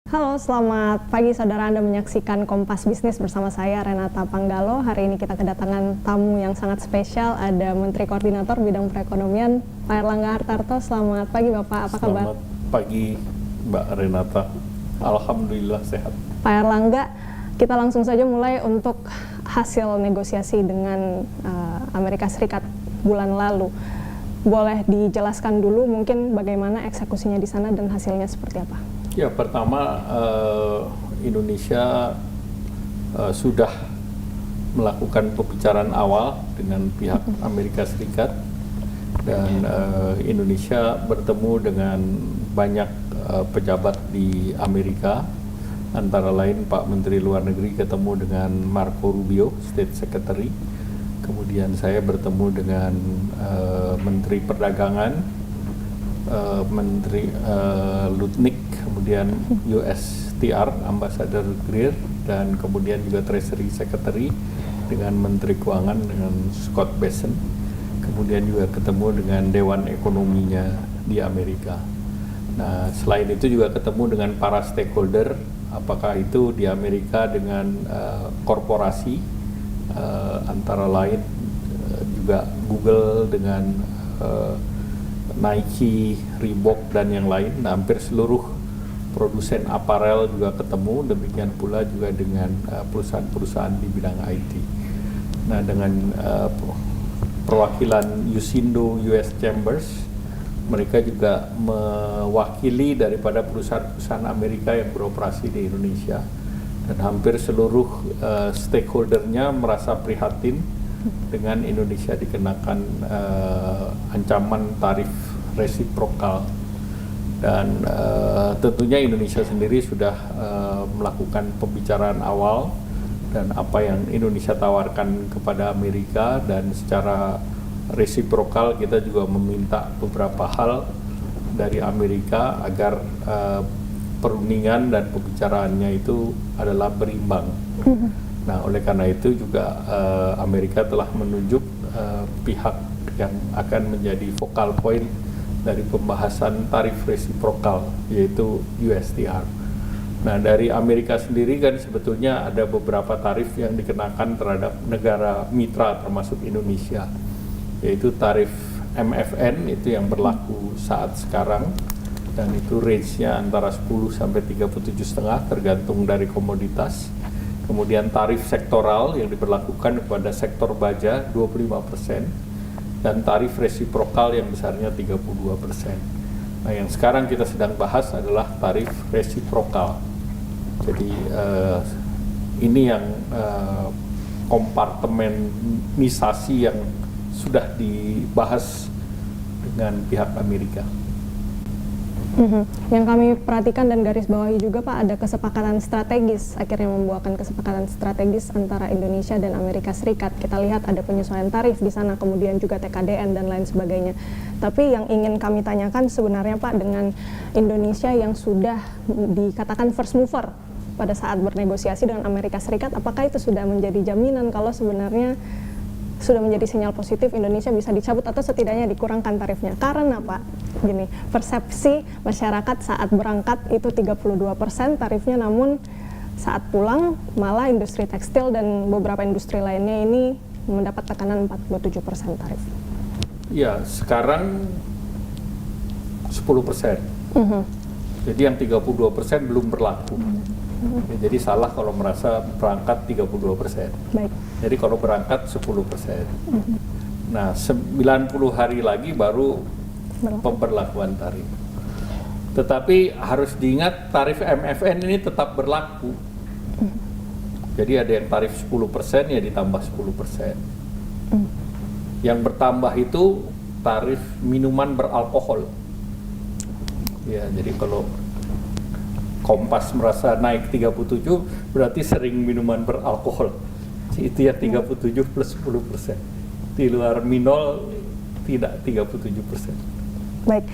Halo, selamat pagi saudara. Anda menyaksikan Kompas Bisnis bersama saya Renata Panggalo. Hari ini kita kedatangan tamu yang sangat spesial. Ada Menteri Koordinator Bidang Perekonomian, Pak Erlangga Hartarto. Selamat pagi Bapak, apa kabar? Selamat pagi Mbak Renata. Alhamdulillah sehat. Pak Erlangga, kita langsung saja mulai untuk hasil negosiasi dengan Amerika Serikat bulan lalu. Boleh dijelaskan dulu mungkin bagaimana eksekusinya di sana dan hasilnya seperti apa? Ya, pertama Indonesia sudah melakukan pembicaraan awal dengan pihak Amerika Serikat dan Indonesia bertemu dengan banyak pejabat di Amerika, antara lain Pak Menteri Luar Negeri ketemu dengan Marco Rubio, State Secretary, kemudian saya bertemu dengan Menteri Perdagangan, Menteri Lutnick, kemudian USTR Ambassador Greer, dan kemudian juga Treasury Secretary dengan Menteri Keuangan dengan Scott Bessent, kemudian juga ketemu dengan Dewan Ekonominya di Amerika. Nah, selain itu juga ketemu dengan para stakeholder, apakah itu di Amerika dengan korporasi, antara lain juga Google dengan Nike, Reebok, dan yang lain. Nah, hampir seluruh produsen aparel juga ketemu, demikian pula juga dengan perusahaan-perusahaan di bidang IT. Nah, dengan perwakilan Yusindo US Chambers, mereka juga mewakili daripada perusahaan-perusahaan Amerika yang beroperasi di Indonesia, dan hampir seluruh stakeholdernya merasa prihatin dengan Indonesia dikenakan ancaman tarif resiprokal, dan tentunya Indonesia sendiri sudah melakukan pembicaraan awal dan apa yang Indonesia tawarkan kepada Amerika, dan secara resiprokal kita juga meminta beberapa hal dari Amerika agar perundingan dan pembicaraannya itu adalah berimbang. Nah, oleh karena itu juga Amerika telah menunjuk pihak yang akan menjadi focal point dari pembahasan tarif resiprokal, yaitu USTR. Nah, dari Amerika sendiri kan sebetulnya ada beberapa tarif yang dikenakan terhadap negara mitra termasuk Indonesia, yaitu tarif MFN itu yang berlaku saat sekarang, dan itu range-nya antara 10 sampai 37,5 tergantung dari komoditas. Kemudian tarif sektoral yang diberlakukan kepada sektor baja 25%, dan tarif resiprokal yang besarnya 32%. Nah, yang sekarang kita sedang bahas adalah tarif resiprokal. Jadi ini yang kompartemenisasi yang sudah dibahas dengan pihak Amerika. Yang kami perhatikan dan garis bawahi juga Pak, ada kesepakatan strategis, akhirnya membuahkan kesepakatan strategis antara Indonesia dan Amerika Serikat. Kita lihat ada penyesuaian tarif di sana, kemudian juga TKDN dan lain sebagainya. Tapi yang ingin kami tanyakan sebenarnya Pak, dengan Indonesia yang sudah dikatakan first mover pada saat bernegosiasi dengan Amerika Serikat, apakah itu sudah menjadi jaminan kalau sebenarnya sudah menjadi sinyal positif Indonesia bisa dicabut atau setidaknya dikurangkan tarifnya? Karena Pak, gini, persepsi masyarakat saat berangkat itu 32% tarifnya, namun saat pulang malah industri tekstil dan beberapa industri lainnya ini mendapat tekanan 47% tarif. Ya, sekarang 10%. Jadi yang 32% belum berlaku. Ya, jadi salah kalau merasa berangkat 32%. Baik. Jadi kalau berangkat 10%. Nah, 90 hari lagi baru pemberlakuan tarif. Tetapi harus diingat tarif MFN ini tetap berlaku. Jadi ada yang tarif 10% ya ditambah 10%. Yang bertambah itu tarif minuman beralkohol. Ya, jadi kalau Kompas merasa naik 37, berarti sering minuman beralkohol. Itu ya 37 plus 10%. Di luar minol tidak 37%. Baik,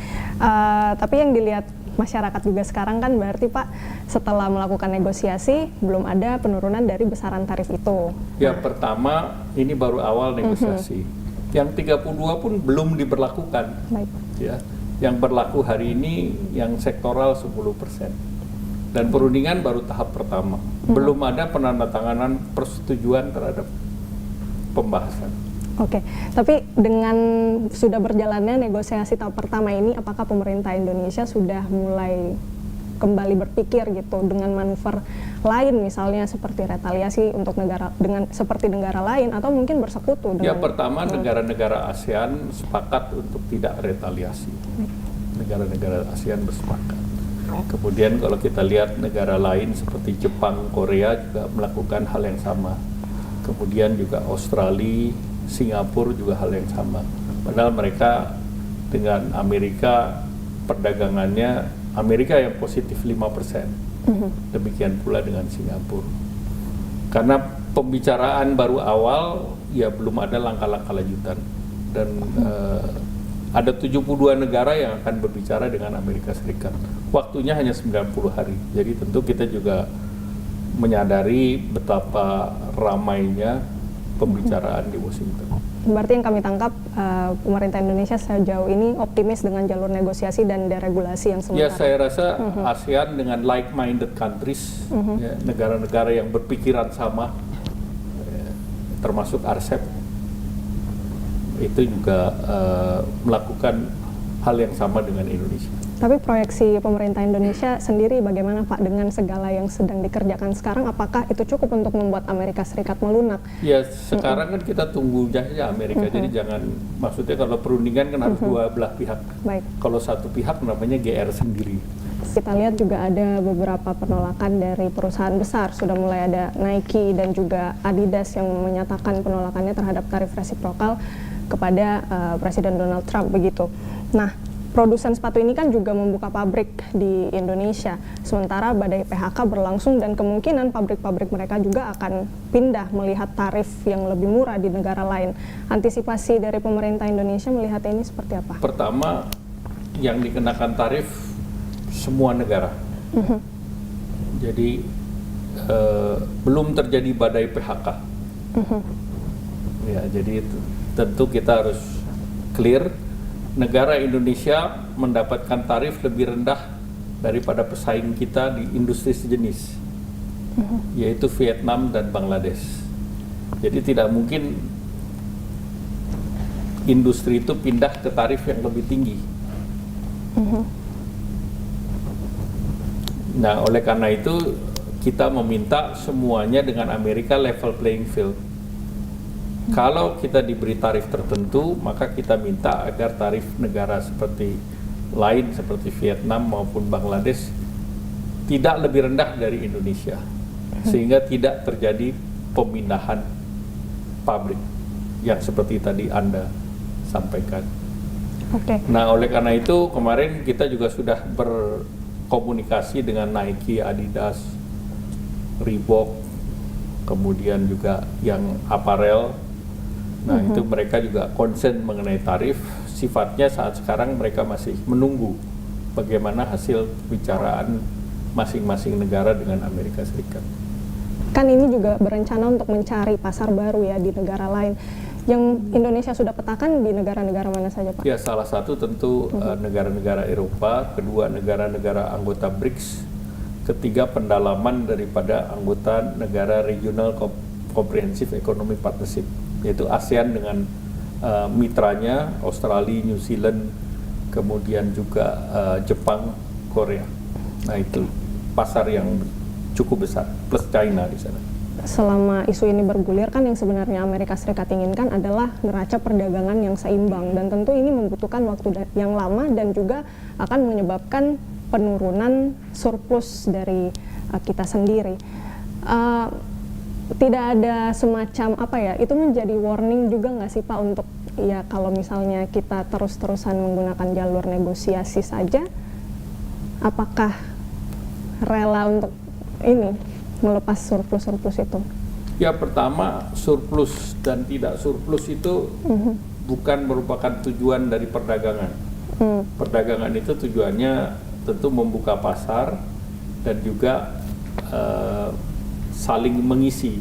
tapi yang dilihat masyarakat juga sekarang kan berarti Pak, setelah melakukan negosiasi belum ada penurunan dari besaran tarif itu. Ya, pertama ini baru awal negosiasi. Yang 32 pun belum diberlakukan. Baik. Ya, yang berlaku hari ini yang sektoral 10%. Dan perundingan baru tahap pertama. Belum ada penandatanganan persetujuan terhadap pembahasan. Oke, tapi dengan sudah berjalannya negosiasi tahap pertama ini, apakah pemerintah Indonesia sudah mulai kembali berpikir gitu dengan manuver lain, misalnya seperti retaliasi untuk negara dengan seperti negara lain, atau mungkin bersekutu dengan? Ya, pertama negara-negara ASEAN sepakat untuk tidak retaliasi. Negara-negara ASEAN bersepakat. Kemudian kalau kita lihat negara lain seperti Jepang, Korea juga melakukan hal yang sama. Kemudian juga Australia, Singapura juga hal yang sama. Padahal mereka dengan Amerika perdagangannya, Amerika yang positif 5%. Demikian pula dengan Singapura. Karena pembicaraan baru awal, ya belum ada langkah-langkah lanjutan. Dan ada 72 negara yang akan berbicara dengan Amerika Serikat. Waktunya hanya 90 hari. Jadi tentu kita juga menyadari betapa ramainya pembicaraan di Washington. Berarti yang kami tangkap, pemerintah Indonesia sejauh ini optimis dengan jalur negosiasi dan deregulasi yang sementara. Ya, saya rasa ASEAN dengan like-minded countries, ya, negara-negara yang berpikiran sama, termasuk RCEP, itu juga melakukan hal yang sama dengan Indonesia. Tapi proyeksi pemerintah Indonesia sendiri bagaimana Pak dengan segala yang sedang dikerjakan sekarang? Apakah itu cukup untuk membuat Amerika Serikat melunak? Ya, sekarang kan kita tunggu saja Amerika. Jadi jangan, maksudnya kalau perundingan kan harus dua belah pihak. Baik. Kalau satu pihak namanya GR sendiri. Kita lihat juga ada beberapa penolakan dari perusahaan besar. Sudah mulai ada Nike dan juga Adidas yang menyatakan penolakannya terhadap tarif resiprokal kepada Presiden Donald Trump begitu. Nah, produsen sepatu ini kan juga membuka pabrik di Indonesia, sementara badai PHK berlangsung dan kemungkinan pabrik-pabrik mereka juga akan pindah melihat tarif yang lebih murah di negara lain. Antisipasi dari pemerintah Indonesia melihat ini seperti apa? Pertama, yang dikenakan tarif semua negara. Jadi belum terjadi badai PHK. Ya, jadi tentu kita harus clear. Negara Indonesia mendapatkan tarif lebih rendah daripada pesaing kita di industri sejenis, yaitu Vietnam dan Bangladesh. Jadi tidak mungkin industri itu pindah ke tarif yang lebih tinggi. Nah, oleh karena itu kita meminta semuanya dengan Amerika level playing field. Kalau kita diberi tarif tertentu, maka kita minta agar tarif negara seperti lain seperti Vietnam maupun Bangladesh tidak lebih rendah dari Indonesia, sehingga tidak terjadi pemindahan pabrik yang seperti tadi Anda sampaikan. Nah, oleh karena itu kemarin kita juga sudah berkomunikasi dengan Nike, Adidas, Reebok, kemudian juga yang aparel. Nah, itu mereka juga concern mengenai tarif. Sifatnya saat sekarang mereka masih menunggu bagaimana hasil pembicaraan masing-masing negara dengan Amerika Serikat. Kan ini juga berencana untuk mencari pasar baru ya di negara lain. Yang Indonesia sudah petakan di negara-negara mana saja, Pak? Ya, salah satu tentu negara-negara Eropa, kedua negara-negara anggota BRICS, ketiga pendalaman daripada anggota negara Regional Comprehensive Economic Partnership, yaitu ASEAN dengan mitranya Australia, New Zealand, kemudian juga Jepang, Korea. Nah, itu pasar yang cukup besar, plus China di sana. Selama isu ini bergulir kan yang sebenarnya Amerika Serikat inginkan adalah neraca perdagangan yang seimbang, dan tentu ini membutuhkan waktu yang lama dan juga akan menyebabkan penurunan surplus dari kita sendiri. Tidak ada semacam apa ya, itu menjadi warning juga nggak sih Pak untuk ya kalau misalnya kita terus-terusan menggunakan jalur negosiasi saja, apakah rela untuk ini melepas surplus-surplus itu? Ya, pertama surplus dan tidak surplus itu bukan merupakan tujuan dari perdagangan. Perdagangan itu tujuannya tentu membuka pasar dan juga saling mengisi.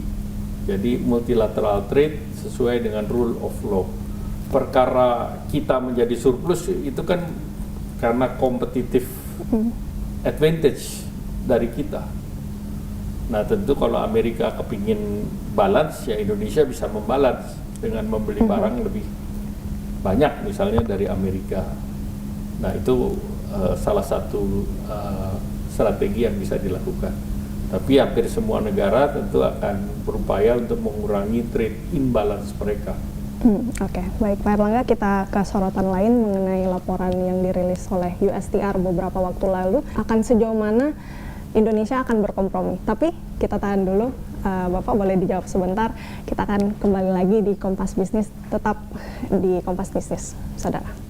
Jadi multilateral trade sesuai dengan rule of law. Perkara kita menjadi surplus itu kan karena competitive advantage dari kita. Nah tentu kalau Amerika kepingin balance, ya Indonesia bisa membalance dengan membeli barang lebih banyak misalnya dari Amerika. Nah itu salah satu strategi yang bisa dilakukan. Tapi hampir semua negara tentu akan berupaya untuk mengurangi trade imbalance mereka. Oke, baik Pak Erlangga, kita ke sorotan lain mengenai laporan yang dirilis oleh USTR beberapa waktu lalu. Akan sejauh mana Indonesia akan berkompromi? Tapi kita tahan dulu, Bapak boleh dijawab sebentar. Kita akan kembali lagi di Kompas Bisnis, tetap di Kompas Bisnis, saudara.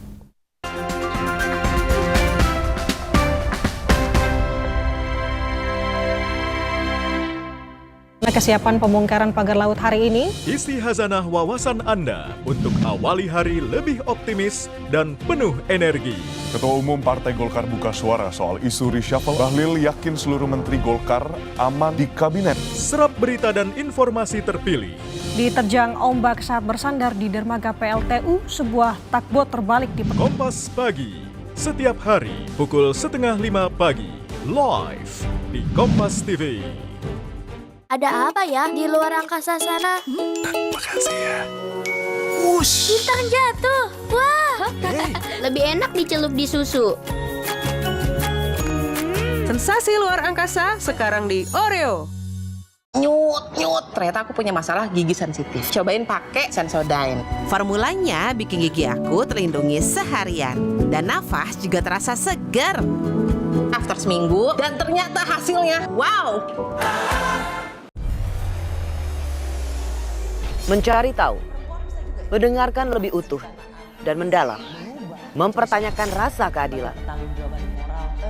Kesiapan pembongkaran pagar laut hari ini, isi khazanah wawasan Anda untuk awali hari lebih optimis dan penuh energi. Ketua Umum Partai Golkar buka suara soal isu reshuffle. Bahlil yakin seluruh menteri Golkar aman di kabinet. Serap berita dan informasi terpilih. diterjang ombak saat bersandar di dermaga PLTU, sebuah takbot terbalik di Kompas Pagi, setiap hari pukul 4:30 pagi, live di Kompas TV. Ada apa ya di luar angkasa sana? Makasih ya. Bintang jatuh. Wah. Lebih enak dicelup di susu. Sensasi luar angkasa sekarang di Oreo. Nyut, ternyata aku punya masalah gigi sensitif. Cobain pakai Sensodyne. Formulanya bikin gigi aku terlindungi seharian. Dan nafas juga terasa segar. After seminggu, dan ternyata hasilnya, wow! Mencari tahu, mendengarkan lebih utuh dan mendalam, mempertanyakan rasa keadilan.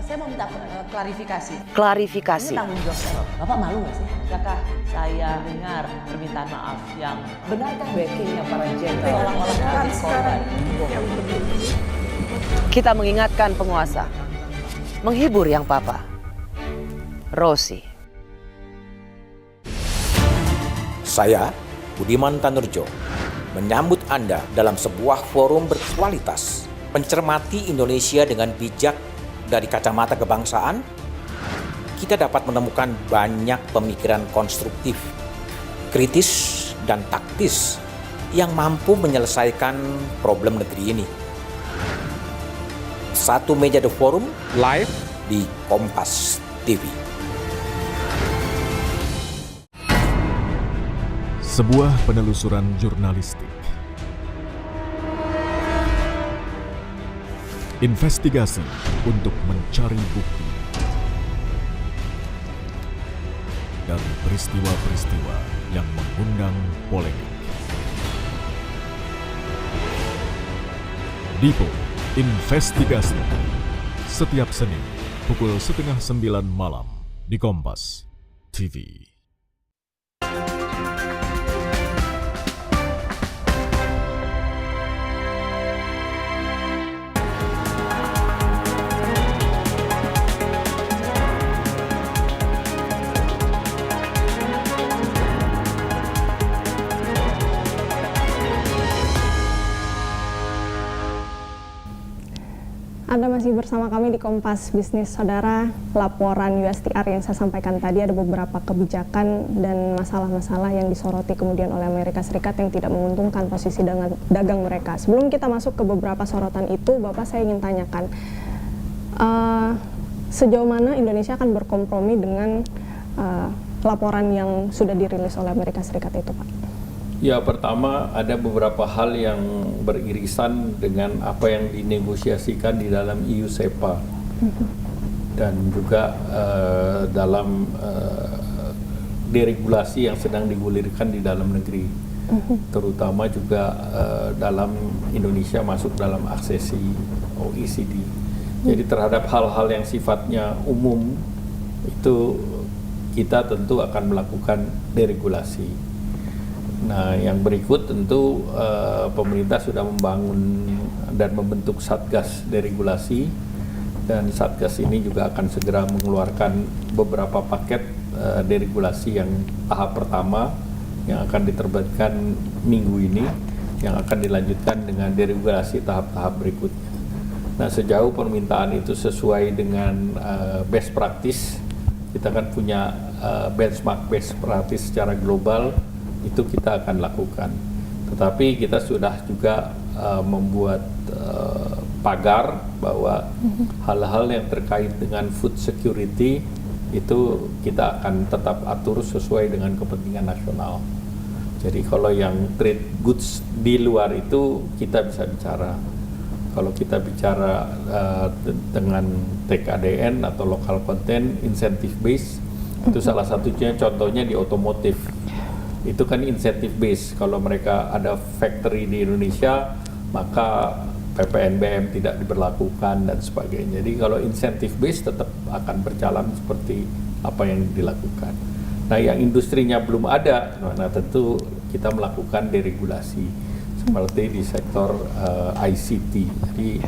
Saya mau minta klarifikasi. Klarifikasi. Ini tanggung jawab saya. Bapak malu nggak sih? Apakah saya dengar permintaan maaf yang benarkah backingnya para jenderal orang-orang korban? Kita mengingatkan penguasa, menghibur yang papa. Rosi. Saya, Budiman Tanurjo, menyambut Anda dalam sebuah forum berkualitas, mencermati Indonesia dengan bijak dari kacamata kebangsaan. Kita dapat menemukan banyak pemikiran konstruktif, kritis, dan taktis yang mampu menyelesaikan problem negeri ini. Satu meja The Forum live di Kompas TV. Sebuah penelusuran jurnalistik. Investigasi untuk mencari bukti dari peristiwa-peristiwa yang mengundang polemik. Dipo Investigasi, setiap Senin pukul 8:30 malam di Kompas TV. Anda masih bersama kami di Kompas Bisnis, saudara. Laporan USTR yang saya sampaikan tadi ada beberapa kebijakan dan masalah-masalah yang disoroti kemudian oleh Amerika Serikat yang tidak menguntungkan posisi dagang mereka. Sebelum kita masuk ke beberapa sorotan itu, Bapak, saya ingin tanyakan, sejauh mana Indonesia akan berkompromi dengan laporan yang sudah dirilis oleh Amerika Serikat itu, Pak? Ya, pertama ada beberapa hal yang beririsan dengan apa yang dinegosiasikan di dalam EU-SEPA dan juga dalam deregulasi yang sedang digulirkan di dalam negeri, terutama juga dalam Indonesia masuk dalam aksesi OECD. Jadi terhadap hal-hal yang sifatnya umum itu kita tentu akan melakukan deregulasi. Nah, yang berikut tentu pemerintah sudah membangun dan membentuk Satgas Deregulasi, dan Satgas ini juga akan segera mengeluarkan beberapa paket deregulasi yang tahap pertama yang akan diterbitkan minggu ini, yang akan dilanjutkan dengan deregulasi tahap-tahap berikutnya. Nah, sejauh permintaan itu sesuai dengan best practice kita kan punya benchmark best practice secara global, itu kita akan lakukan. Tetapi kita sudah juga membuat pagar bahwa hal-hal yang terkait dengan food security itu kita akan tetap atur sesuai dengan kepentingan nasional. Jadi kalau yang trade goods di luar itu kita bisa bicara. Kalau kita bicara dengan TKDN atau local content incentive base, itu salah satunya contohnya di otomotif. Itu kan incentive base. Kalau mereka ada factory di Indonesia, maka PPNBM tidak diberlakukan dan sebagainya. Jadi kalau incentive base tetap akan berjalan seperti apa yang dilakukan. Nah, yang industrinya belum ada, nah tentu kita melakukan deregulasi seperti di sektor ICT. Jadi,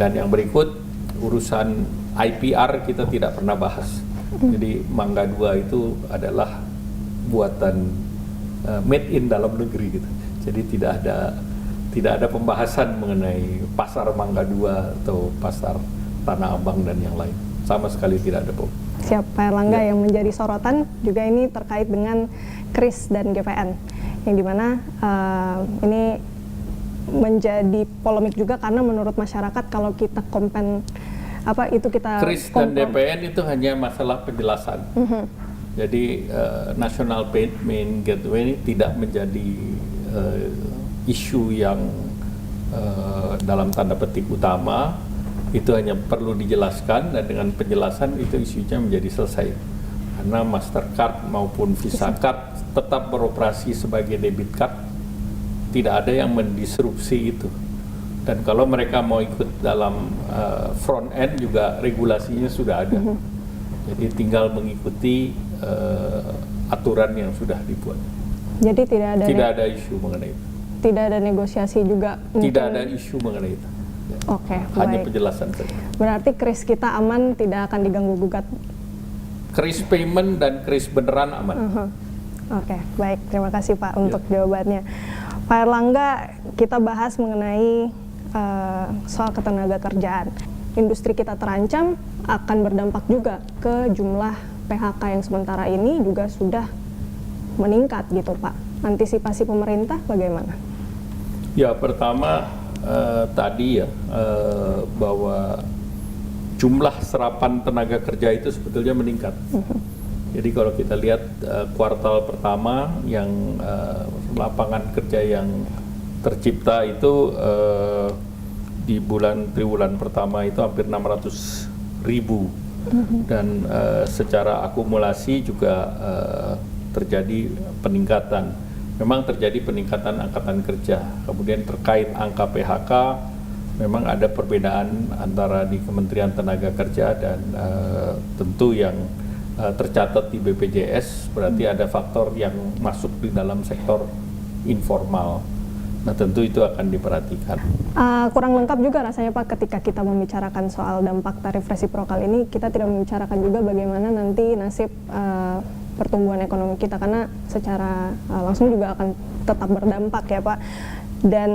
dan yang berikut urusan IPR kita tidak pernah bahas. Jadi Mangga 2 itu adalah buatan made in dalam negeri gitu. Jadi tidak ada pembahasan mengenai pasar Mangga 2 atau pasar Tanah Abang dan yang lain. Sama sekali tidak ada. Siap, Pak Erlangga, yang menjadi sorotan juga ini terkait dengan KRIS dan GPN, yang dimana ini menjadi polemik juga karena menurut masyarakat kalau kita KRIS dan DPN itu hanya masalah penjelasan. Jadi National Payment Gateway ini tidak menjadi isu yang dalam tanda petik utama. Itu hanya perlu dijelaskan, dan dengan penjelasan itu isunya menjadi selesai. Karena Mastercard maupun Visa Card tetap beroperasi sebagai debit card, tidak ada yang mendisrupsi itu. Dan kalau mereka mau ikut dalam front end juga regulasinya sudah ada. Jadi tinggal mengikuti aturan yang sudah dibuat. Jadi tidak ada isu mengenai itu. Tidak ada negosiasi juga. Tidak ada isu mengenai itu. Oke, hanya baik. Penjelasan saja. Berarti KRIS kita aman, tidak akan diganggu gugat. KRIS payment dan KRIS beneran aman. Oke, baik. Terima kasih Pak untuk jawabannya. Pak Erlangga, kita bahas mengenai soal ketenaga kerjaan. Industri kita terancam akan berdampak juga ke jumlah PHK yang sementara ini juga sudah meningkat gitu Pak. Antisipasi pemerintah bagaimana? Ya, pertama tadi ya bahwa jumlah serapan tenaga kerja itu sebetulnya meningkat. Jadi kalau kita lihat kuartal pertama yang lapangan kerja yang tercipta itu di triwulan pertama itu hampir 600.000 dan secara akumulasi juga terjadi peningkatan. Memang terjadi peningkatan angkatan kerja. Kemudian terkait angka PHK, memang ada perbedaan antara di Kementerian Tenaga Kerja dan tentu yang tercatat di BPJS, berarti ada faktor yang masuk di dalam sektor informal. Nah, tentu itu akan diperhatikan. Kurang lengkap juga rasanya Pak ketika kita membicarakan soal dampak tarif resiprokal ini, kita tidak membicarakan juga bagaimana nanti nasib pertumbuhan ekonomi kita, karena secara langsung juga akan tetap berdampak ya Pak. Dan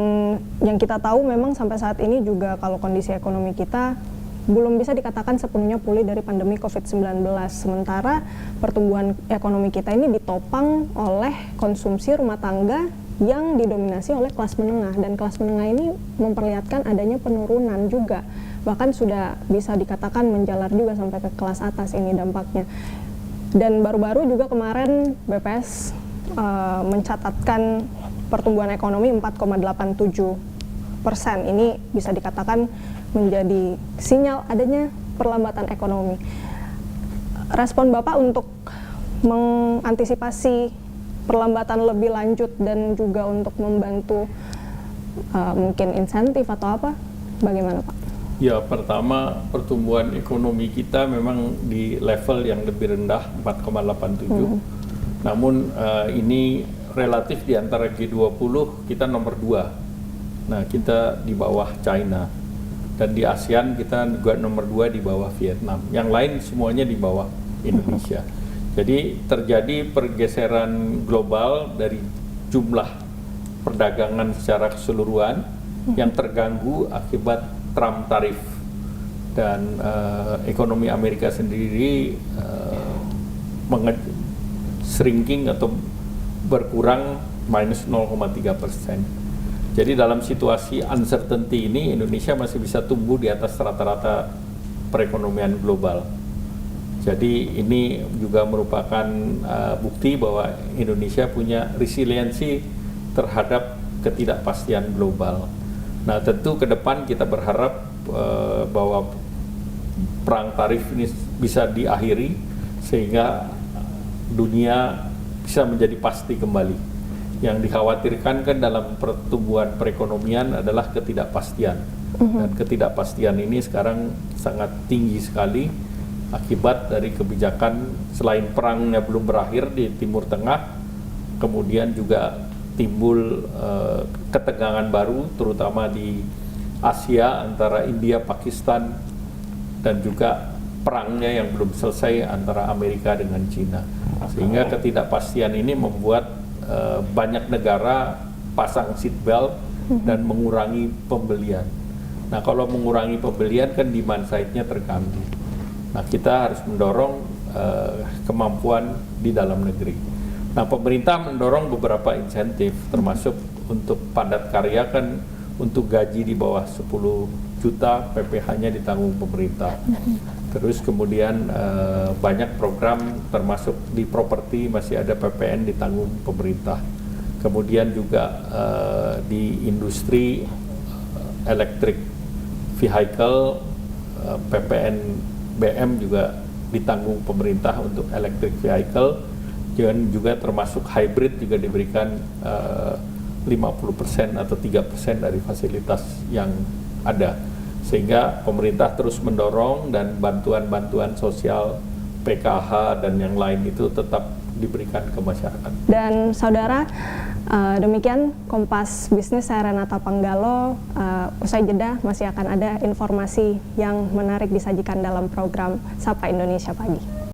yang kita tahu memang sampai saat ini juga kalau kondisi ekonomi kita belum bisa dikatakan sepenuhnya pulih dari pandemi COVID-19. Sementara pertumbuhan ekonomi kita ini ditopang oleh konsumsi rumah tangga yang didominasi oleh kelas menengah, dan kelas menengah ini memperlihatkan adanya penurunan juga. Bahkan sudah bisa dikatakan menjalar juga sampai ke kelas atas ini dampaknya. Dan baru-baru juga kemarin BPS mencatatkan pertumbuhan ekonomi 4,87%. Ini bisa dikatakan menjadi sinyal adanya perlambatan ekonomi. Respon Bapak untuk mengantisipasi perlambatan lebih lanjut dan juga untuk membantu mungkin insentif atau apa, bagaimana Pak? Ya, pertama pertumbuhan ekonomi kita memang di level yang lebih rendah 4,87. Namun ini relatif di antara G20 kita nomor 2. Nah, kita di bawah China. Dan di ASEAN kita juga nomor 2 di bawah Vietnam. Yang lain semuanya di bawah Indonesia. Jadi terjadi pergeseran global dari jumlah perdagangan secara keseluruhan yang terganggu akibat Trump tarif, dan ekonomi Amerika sendiri shrinking atau berkurang minus 0,3%. Jadi dalam situasi uncertainty ini Indonesia masih bisa tumbuh di atas rata-rata perekonomian global. Jadi ini juga merupakan bukti bahwa Indonesia punya resiliensi terhadap ketidakpastian global. Nah, tentu ke depan kita berharap bahwa perang tarif ini bisa diakhiri sehingga dunia bisa menjadi pasti kembali. Yang dikhawatirkan kan dalam pertumbuhan perekonomian adalah ketidakpastian. Dan ketidakpastian ini sekarang sangat tinggi sekali akibat dari kebijakan selain perangnya belum berakhir di Timur Tengah, kemudian juga timbul ketegangan baru terutama di Asia antara India, Pakistan, dan juga perangnya yang belum selesai antara Amerika dengan Cina. Sehingga ketidakpastian ini membuat banyak negara pasang seatbelt dan mengurangi pembelian. Nah, kalau mengurangi pembelian kan demand side-nya terganggu. Nah, kita harus mendorong kemampuan di dalam negeri. Nah, pemerintah mendorong beberapa insentif, termasuk untuk padat karya kan untuk gaji di bawah 10 juta PPh-nya ditanggung pemerintah. Terus kemudian banyak program termasuk di properti masih ada PPN ditanggung pemerintah. Kemudian juga di industri electric vehicle PPN BM juga ditanggung pemerintah untuk electric vehicle, dan juga termasuk hybrid juga diberikan 50% atau 3% dari fasilitas yang ada. Sehingga pemerintah terus mendorong dan bantuan-bantuan sosial PKH dan yang lain itu tetap diberikan ke masyarakat. Dan saudara, demikian Kompas Bisnis, saya Renata Panggalo. Usai jeda masih akan ada informasi yang menarik disajikan dalam program Sapa Indonesia Pagi.